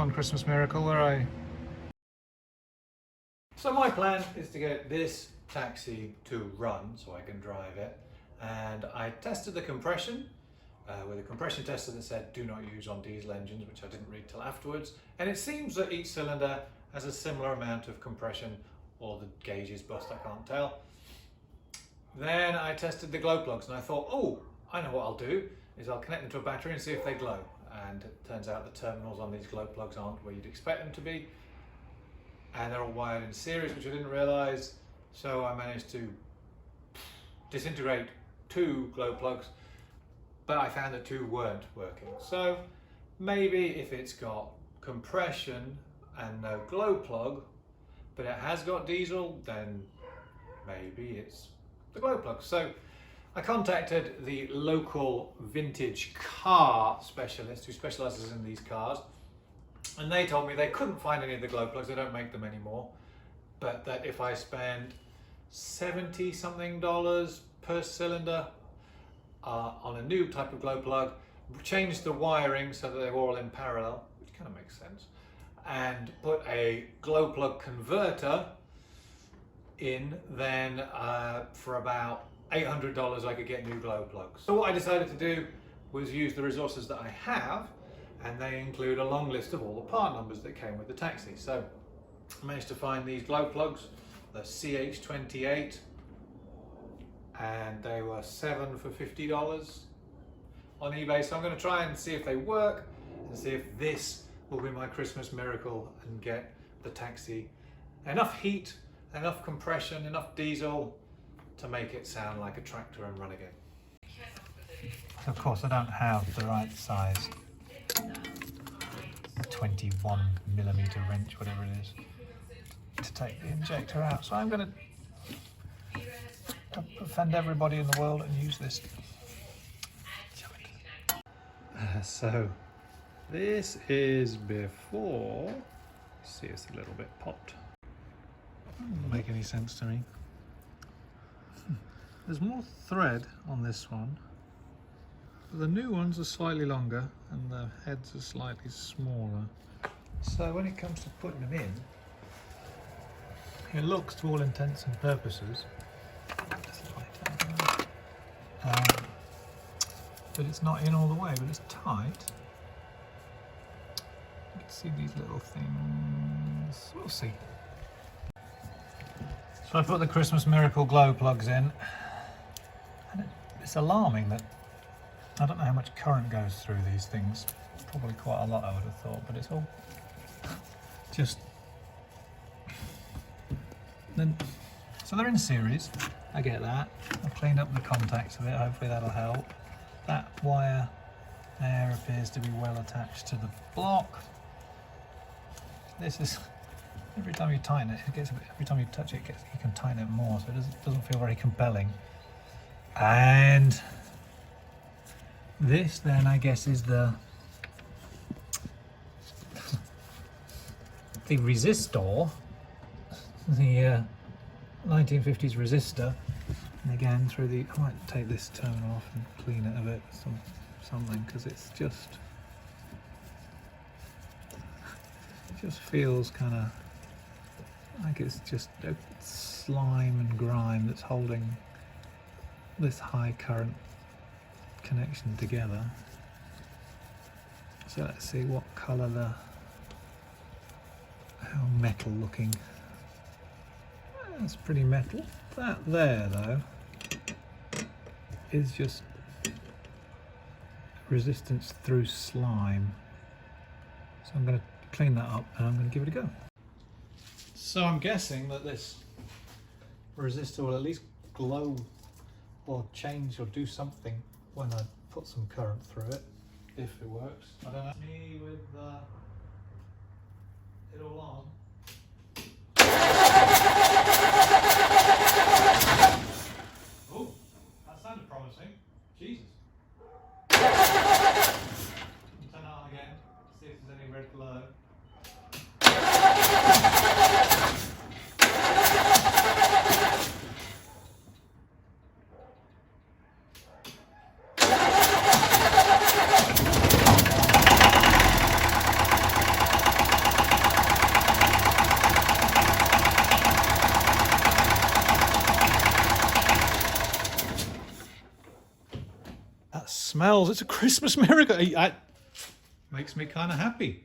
Come on, Christmas Miracle, where are you? So my plan is to get this taxi to run so I can drive it, and I tested the compression with a compression tester that said do not use on diesel engines, which I didn't read till afterwards, and it seems that each cylinder has a similar amount of compression, or the gauge is bust, I can't tell. Then I tested the glow plugs and I thought, oh, I know what I'll do is I'll connect them to a battery and see if they glow, and it turns out the terminals on these glow plugs aren't where you'd expect them to be, and they're all wired in series, which I didn't realise. So I managed to disintegrate 2 glow plugs, but I found that 2 weren't working. So maybe if it's got compression and no glow plug, but it has got diesel, then maybe it's the glow plug. So I contacted the local vintage car specialist who specialises in these cars, and they told me they couldn't find any of the glow plugs, they don't make them anymore, but that if I spend $70 something per cylinder on a new type of glow plug, change the wiring so that they're all in parallel, which kind of makes sense, and put a glow plug converter in, then for about $800 I could get new glow plugs. So what I decided to do was use the resources that I have, and they include a long list of all the part numbers that came with the taxi. So I managed to find these glow plugs, the CH28, and they were 7 for $50 on eBay. So I'm going to try and see if they work and see if this will be my Christmas miracle and get the taxi enough heat, enough compression, enough diesel to make it sound like a tractor and run again. Of course, I don't have the right size 21mm wrench, whatever it is, to take the injector out. So I'm going to offend everybody in the world and use this. So this is before. See, it's a little bit popped. Doesn't make any sense to me. There's more thread on this one. The new ones are slightly longer and the heads are slightly smaller. So when it comes to putting them in, it looks, to all intents and purposes, but it's not in all the way, but it's tight. You can see these little things. We'll see. So I put the Christmas Miracle glow plugs in, and it's alarming that I don't know how much current goes through these things. Probably quite a lot, I would have thought, but it's all just... Then, so they're in series, I get that. I've cleaned up the contacts of it, hopefully that'll help. That wire there appears to be well attached to the block. This is, every time you tighten it, every time you touch it, you can tighten it more, so it doesn't feel very compelling. And this then, I guess, is the resistor, the 1950s resistor. And again, through the, I might take this terminal off and clean it a bit, something, because it just feels kind of like it's just a slime and grime that's holding this high current connection together. So let's see what colour how metal looking. That's pretty metal. That there though is just resistance through slime. So I'm going to clean that up and I'm going to give it a go. So I'm guessing that this resistor will at least glow or change or do something when I put some current through it, if it works. I don't know. Me with it all on. Oh, that sounded promising. Jesus. Turn it on again, see if there's any red glow. smells. It's a Christmas miracle. It makes me kind of happy.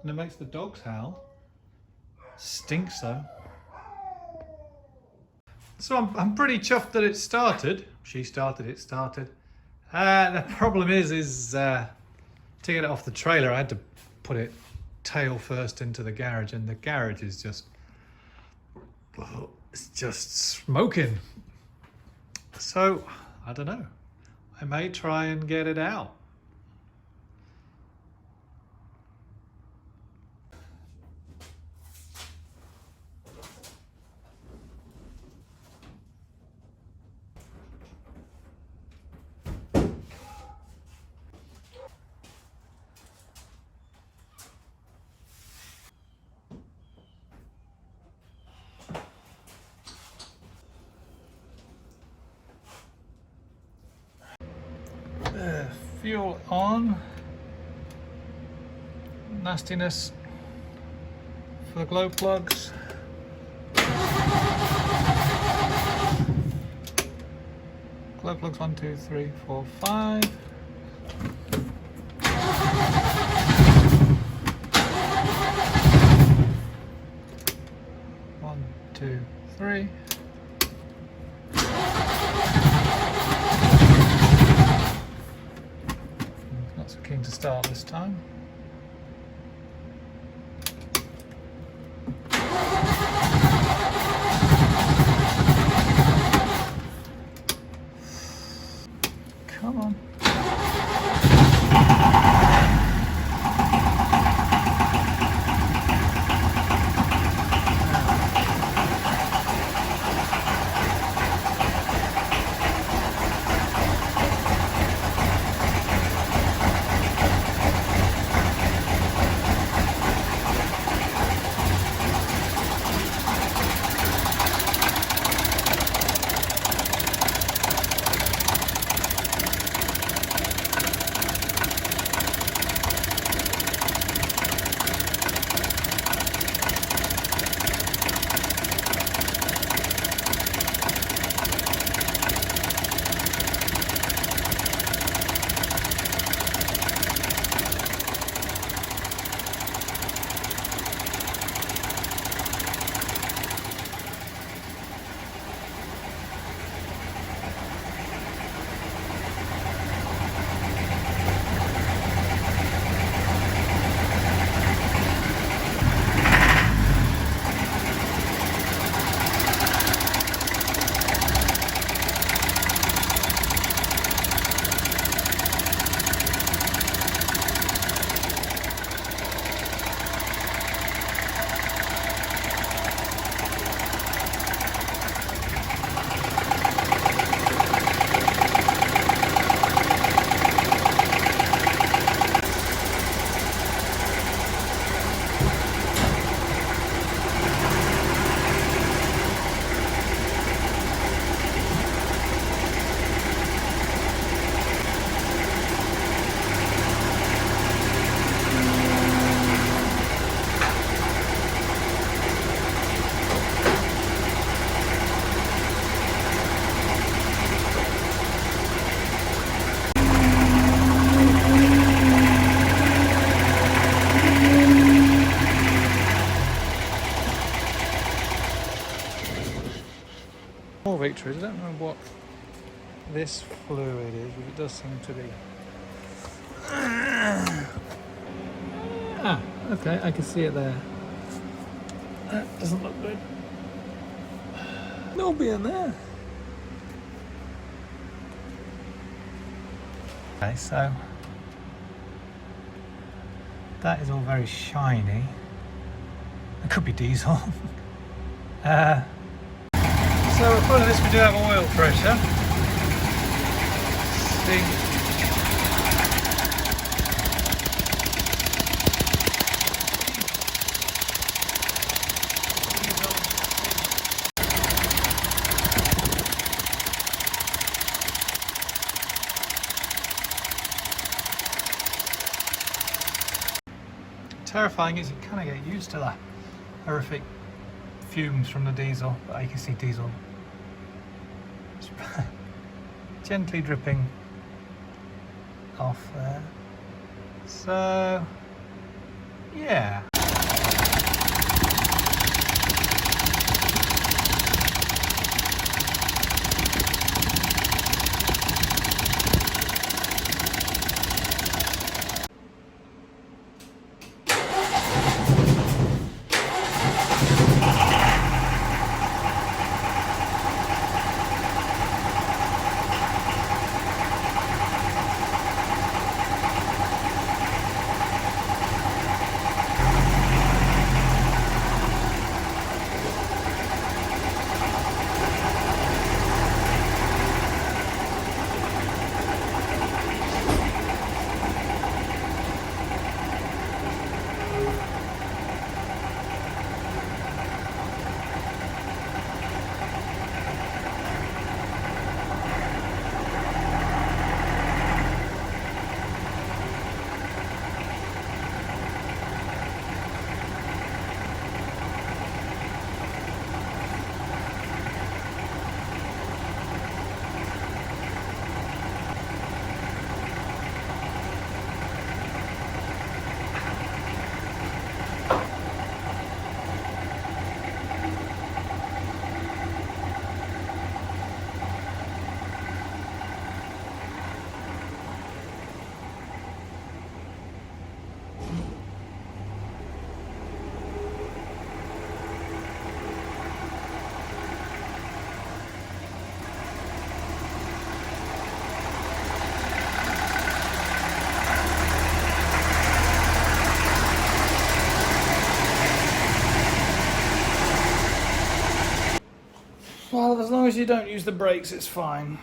And it makes the dogs howl. Stinks though. So I'm pretty chuffed that it started. She started, it started. The problem is to get it off the trailer, I had to put it tail first into the garage, and the garage is just, well, it's just smoking. So, I don't know. I may try and get it out. Fuel on. Nastiness for the glow plugs. Glow plugs 1, 2, 3, 4, 5. One, two, three. Not so keen to start this time. Come on. More Victories. I don't know what this fluid is, but it does seem to be. Ah, okay, I can see it there. That doesn't look good. It'll be in there. Okay, so that is all very shiny. It could be diesel. So according to this, we do have oil pressure. See. Terrifying is you kind of get used to the horrific fumes from the diesel, but you can see diesel gently dripping off there. So, yeah. Well, as long as you don't use the brakes, it's fine.